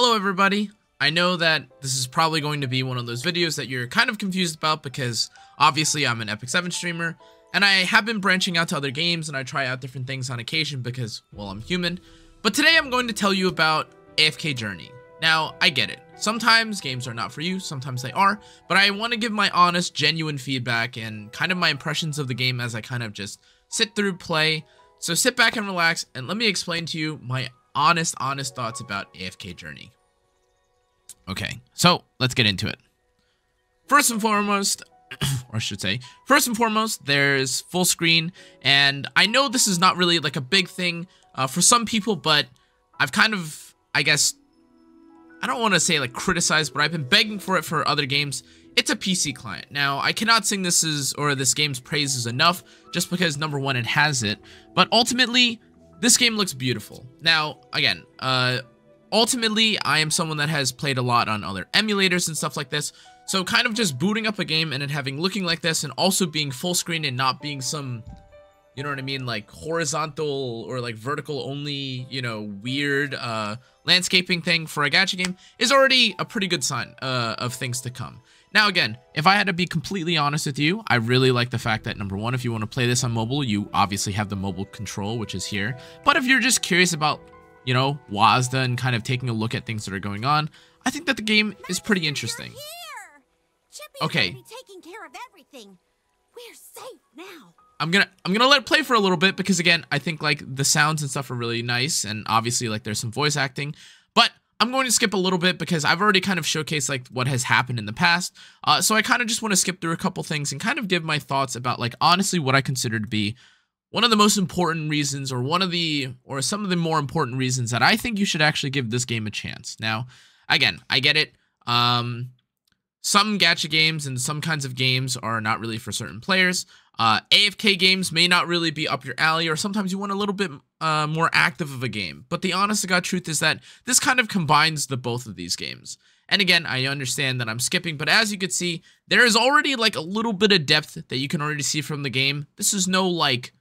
Hello everybody. I know that this is probably going to be one of those videos that you're kind of confused about because obviously I'm an Epic 7 streamer and I have been branching out to other games and I try out different things on occasion because, well, I'm human. But today I'm going to tell you about AFK Journey. Now, I get it. Sometimes games are not for you, sometimes they are, but I want to give my honest, genuine feedback and kind of my impressions of the game as I kind of just sit through play. So sit back and relax and let me explain to you my honest thoughts about AFK Journey. Okay, so let's get into it. First and foremost, or I should say, there's full screen, and I know this is not really like a big thing for some people, but I've kind of, I guess, I don't want to say like criticized, but I've been begging for it for other games. It's a PC client. Now, I cannot sing this game's praises enough just because, number one, it has it, but ultimately, this game looks beautiful. Now, again, ultimately, I am someone that has played a lot on other emulators and stuff like this, so kind of just booting up a game and it having looking like this and also being full screen and not being some, you know what I mean, like horizontal or like vertical only, you know, weird landscaping thing for a gacha game is already a pretty good sign of things to come. Now, again, if I had to be completely honest with you, I really like the fact that, number one, if you want to play this on mobile, you obviously have the mobile control, which is here. But if you're just curious about, you know, WASDA and kind of taking a look at things that are going on, I think that the game is pretty interesting. Okay. Taking care of everything. We're safe now. I'm gonna let it play for a little bit because, again, I think like the sounds and stuff are really nice, and obviously like there's some voice acting, but I'm going to skip a little bit because I've already kind of showcased like what has happened in the past. So I kind of just want to skip through a couple things and kind of give my thoughts about like honestly what I consider to be one of the most important reasons, or some of the more important reasons that I think you should actually give this game a chance. Now, again, I get it. Some gacha games and some kinds of games are not really for certain players. AFK games may not really be up your alley, or sometimes you want a little bit more active of a game. But the honest to God truth is that this kind of combines the both of these games. And again, I understand that I'm skipping, but as you can see, there is already like a little bit of depth that you can already see from the game. This is no like,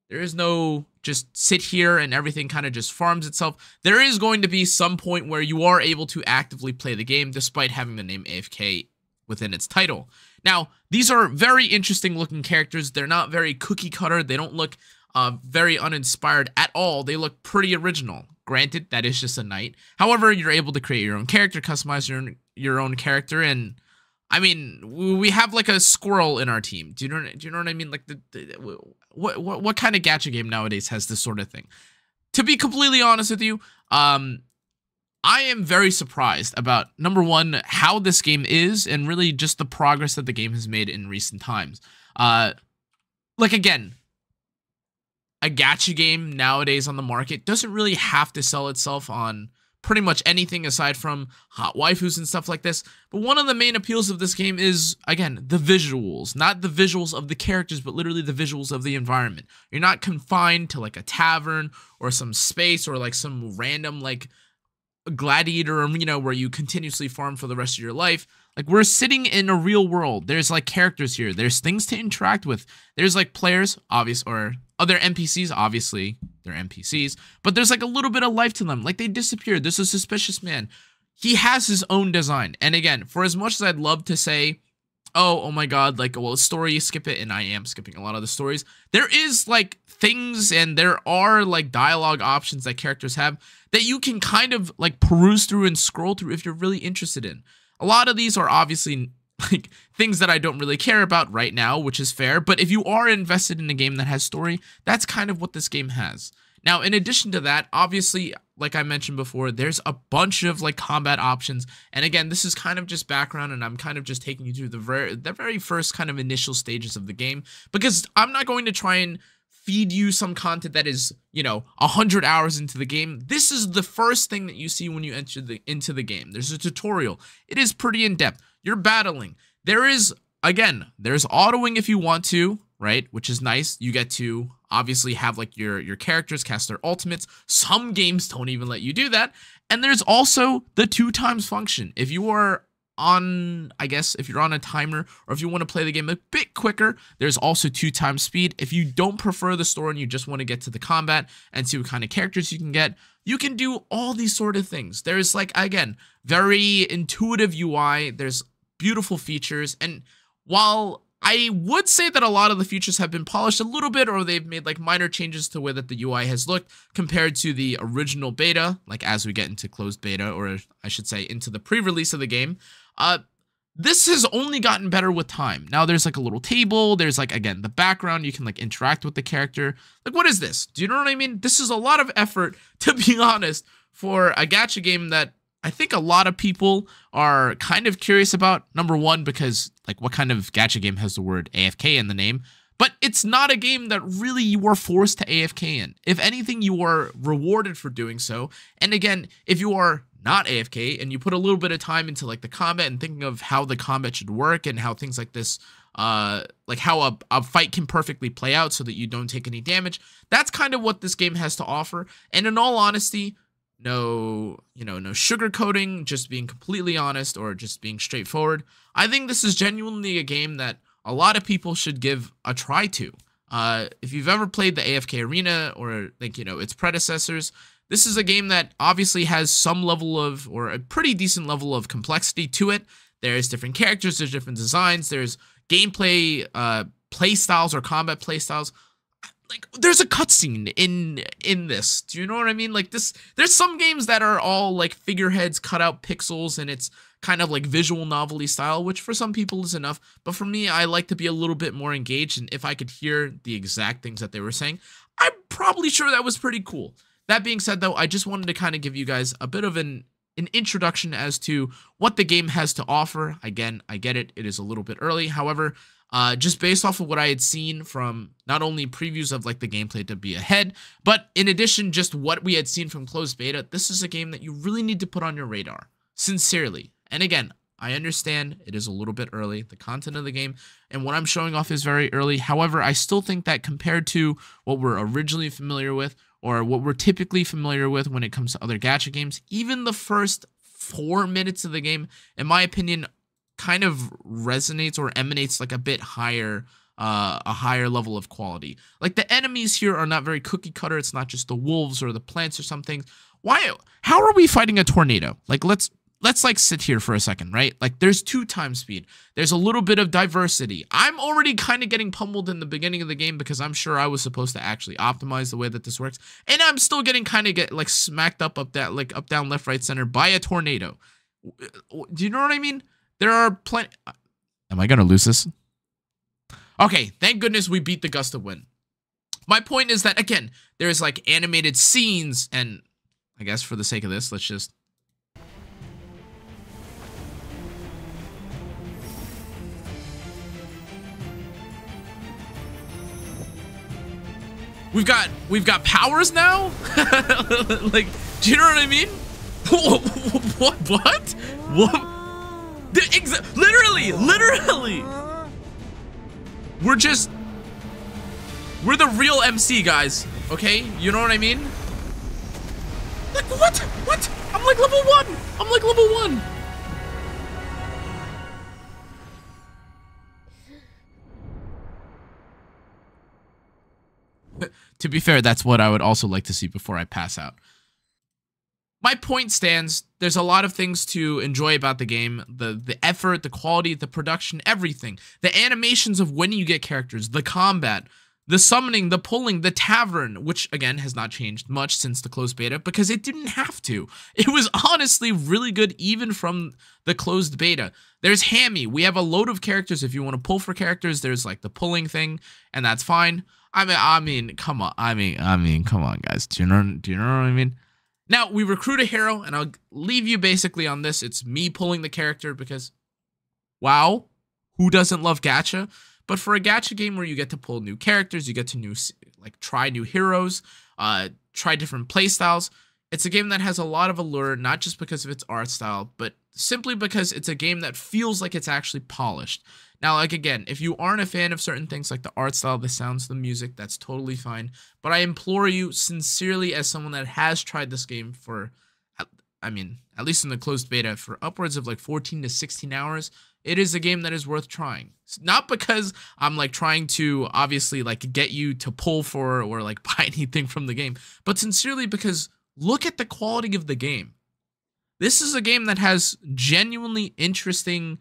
there is no just sit here and everything kind of just farms itself. There is going to be some point where you are able to actively play the game despite having the name AFK within its title. Now, these are very interesting looking characters. They're not very cookie cutter. They don't look very uninspired at all. They look pretty original. Granted, that is just a knight. However, you're able to create your own character, customize your own character, and I mean, we have like a squirrel in our team. Do you know what I mean? Like what kind of gacha game nowadays has this sort of thing? To be completely honest with you, I am very surprised about, number one, how this game is, and really just the progress that the game has made in recent times. Like, again, a gacha game nowadays on the market doesn't really have to sell itself on pretty much anything aside from hot waifus and stuff like this. But one of the main appeals of this game is, again, the visuals. Not the visuals of the characters, but literally the visuals of the environment. You're not confined to like a tavern or some space or like some random like gladiator room, you know, where you continuously farm for the rest of your life. Like, we're sitting in a real world. There's like characters here. There's things to interact with. There's like players, or other NPCs, obviously they're NPCs, but there's like a little bit of life to them. Like, they disappeared. There's a suspicious man. He has his own design. And again, for as much as I'd love to say, oh my god, like, well, a story, you skip it, and I am skipping a lot of the stories, there is like things and there are like dialogue options that characters have that you can kind of like peruse through and scroll through if you're really interested in. A lot of these are obviously like things that I don't really care about right now, which is fair, but if you are invested in a game that has story, that's kind of what this game has. Now, in addition to that, obviously, like I mentioned before, there's a bunch of like combat options, and again, this is kind of just background, and I'm kind of just taking you through the very first kind of initial stages of the game, because I'm not going to try and feed you some content that is, you know, 100 hours into the game. This is the first thing that you see when you enter into the game. There's a tutorial. It is pretty in-depth. You're battling. There is, again, there's autoing if you want to, right? Which is nice. You get to obviously have like your characters cast their ultimates. Some games don't even let you do that. And there's also the 2x function. If you are on, I guess, if you're on a timer, or if you want to play the game a bit quicker, there's also 2x speed. If you don't prefer the story and you just want to get to the combat and see what kind of characters you can get, You can do all these sort of things. There's like, again, very intuitive UI. There's beautiful features. And while I would say that a lot of the features have been polished a little bit, or they've made like minor changes to the way that the UI has looked compared to the original beta, like as we get into closed beta, or I should say into the pre-release of the game, this has only gotten better with time. Now there's like a little table, there's like, again, the background, you can like interact with the character. Like, what is this? Do you know what I mean? This is a lot of effort, to be honest, for a gacha game that I think a lot of people are kind of curious about. Number one, because like what kind of gacha game has the word AFK in the name? But it's not a game that really you are forced to AFK in. If anything, you are rewarded for doing so. And again, if you are not AFK and you put a little bit of time into like the combat and thinking of how the combat should work and how things like this, like how a fight can perfectly play out so that you don't take any damage, that's kind of what this game has to offer. And in all honesty, no sugarcoating, just being completely honest or just being straightforward. I think this is genuinely a game that a lot of people should give a try to. If you've ever played the AFK Arena or like, its predecessors, this is a game that obviously has some level of, or a pretty decent level of complexity to it. There's different characters, there's different designs, there's gameplay play styles or combat play styles. Like, there's a cutscene in this. Do you know what I mean? Like this, there's some games that are all like figureheads, cut out pixels, and it's kind of like visual novelty style, which for some people is enough. But for me, I like to be a little bit more engaged, and if I could hear the exact things that they were saying, I'm probably sure that was pretty cool. That being said, though, I just wanted to kind of give you guys a bit of an introduction as to what the game has to offer. Again, I get it. It is a little bit early. However, just based off of what I had seen from not only previews of like the gameplay to be ahead, but in addition, just what we had seen from closed beta, this is a game that you really need to put on your radar. Sincerely. And again, I understand it is a little bit early. The content of the game and what I'm showing off is very early. However, I still think that compared to what we're originally familiar with, or what we're typically familiar with when it comes to other gacha games, even the first 4 minutes of the game, in my opinion, kind of resonates or emanates like a bit higher, a higher level of quality. Like the enemies here are not very cookie cutter. It's not just the wolves or the plants or something. How are we fighting a tornado? Like, let's like sit here for a second, right? Like there's 2 times speed. There's a little bit of diversity. I'm already kind of getting pummeled in the beginning of the game because I'm sure I was supposed to actually optimize the way that this works. And I'm still getting kind of like smacked up like up, down, left, right, center by a tornado. Do you know what I mean? There are plenty. Am I going to lose this? Okay. Thank goodness we beat the gust of wind. My point is that, again, there's like animated scenes, and I guess for the sake of this, let's just. We've got powers now? Like, do you know what I mean? What? Literally. We're the real MC, guys. Okay? You know what I mean? Like, what? I'm like level 1. To be fair, that's what I would also like to see before I pass out. My point stands. There's a lot of things to enjoy about the game. The effort, the quality, the production, everything. The animations of when you get characters, the combat, the summoning, the pulling, the tavern, which again has not changed much since the closed beta because it didn't have to. It was honestly really good even from the closed beta. There's Hammy. We have a load of characters. If you want to pull for characters, there's like the pulling thing, and that's fine. I mean, come on. I mean, come on, guys. Do you know what I mean? Now, we recruit a hero, and I'll leave you basically on this. It's me pulling the character because, wow, who doesn't love gacha? But for a gacha game where you get to pull new characters, you get to try new heroes, try different playstyles, it's a game that has a lot of allure, not just because of its art style, but simply because it's a game that feels like it's actually polished. Now, like, again, if you aren't a fan of certain things like the art style, the sounds, the music, that's totally fine. But I implore you sincerely, as someone that has tried this game for, I mean, at least in the closed beta, for upwards of like 14 to 16 hours, it is a game that is worth trying. Not because I'm like trying to obviously like get you to pull for or like buy anything from the game, but sincerely because look at the quality of the game. This is a game that has genuinely interesting,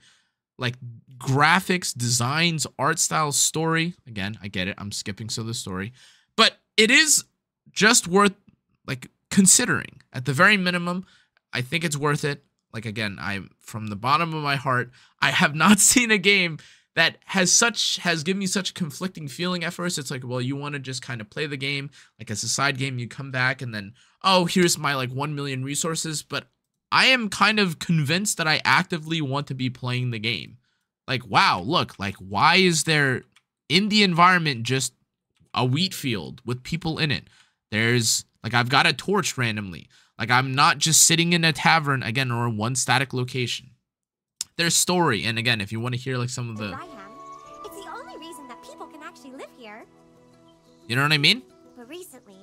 like, graphics, designs, art style, story. Again, I get it. I'm skipping so the story. But it is just worth, like, considering. At the very minimum, I think it's worth it. Like, again, from the bottom of my heart, I have not seen a game that has given me such a conflicting feeling at first. It's like, well, you want to just kind of play the game, like as a side game, you come back and then, oh, here's my like 1 million resources. But I am kind of convinced that I actively want to be playing the game. Like, wow, look, like, why is there in the environment just a wheat field with people in it? There's, like, I've got a torch randomly. Like, I'm not just sitting in a tavern, again, or one static location. There's story, and again, if you want to hear, like, some of the... It's the only reason that people can actually live here. You know what I mean? But recently,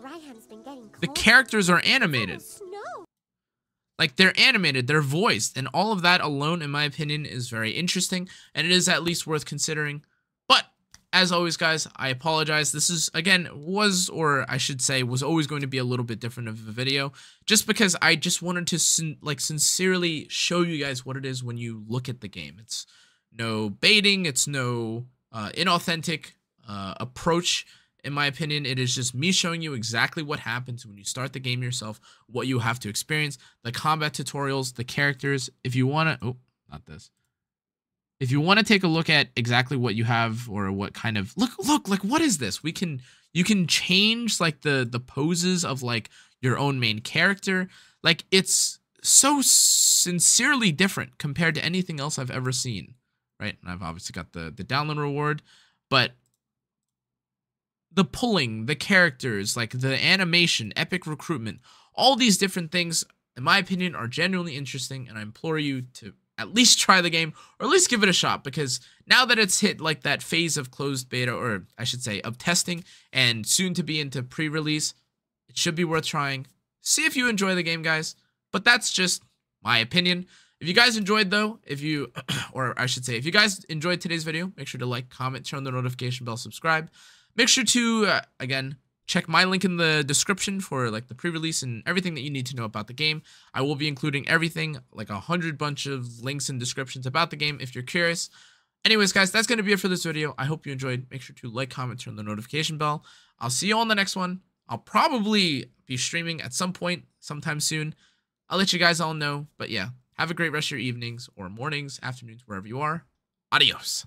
Raiham's been getting cold. The characters are animated. Like, they're animated, they're voiced, and all of that alone, in my opinion, is very interesting, and it is at least worth considering. But, as always, guys, I apologize. This is, again, was always going to be a little bit different of a video, just because I just wanted to, sincerely show you guys what it is when you look at the game. It's no baiting, it's no inauthentic approach. In my opinion, it is just me showing you exactly what happens when you start the game yourself, what you have to experience, the combat tutorials, the characters. If you want to, if you want to take a look at exactly what you have or what kind of, look, like, what is this? You can change like the poses of like your own main character. Like, it's so sincerely different compared to anything else I've ever seen, right? And I've obviously got the download reward, but the pulling, the characters, like the animation, epic recruitment, all these different things, in my opinion, are genuinely interesting, and I implore you to at least try the game, or at least give it a shot, because now that it's hit like that phase of closed beta, or I should say of testing, and soon to be into pre-release, it should be worth trying. See if you enjoy the game, guys, but that's just my opinion. If you guys enjoyed, though, if you guys enjoyed today's video, make sure to like, comment, turn on the notification bell, subscribe. Make sure to, again, check my link in the description for like the pre-release and everything that you need to know about the game. I will be including everything, like 100 bunch of links and descriptions about the game if you're curious. Anyways, guys, that's going to be it for this video. I hope you enjoyed. Make sure to like, comment, turn on the notification bell. I'll see you on the next one. I'll probably be streaming at some point, sometime soon. I'll let you guys all know. But yeah, have a great rest of your evenings or mornings, afternoons, wherever you are. Adios.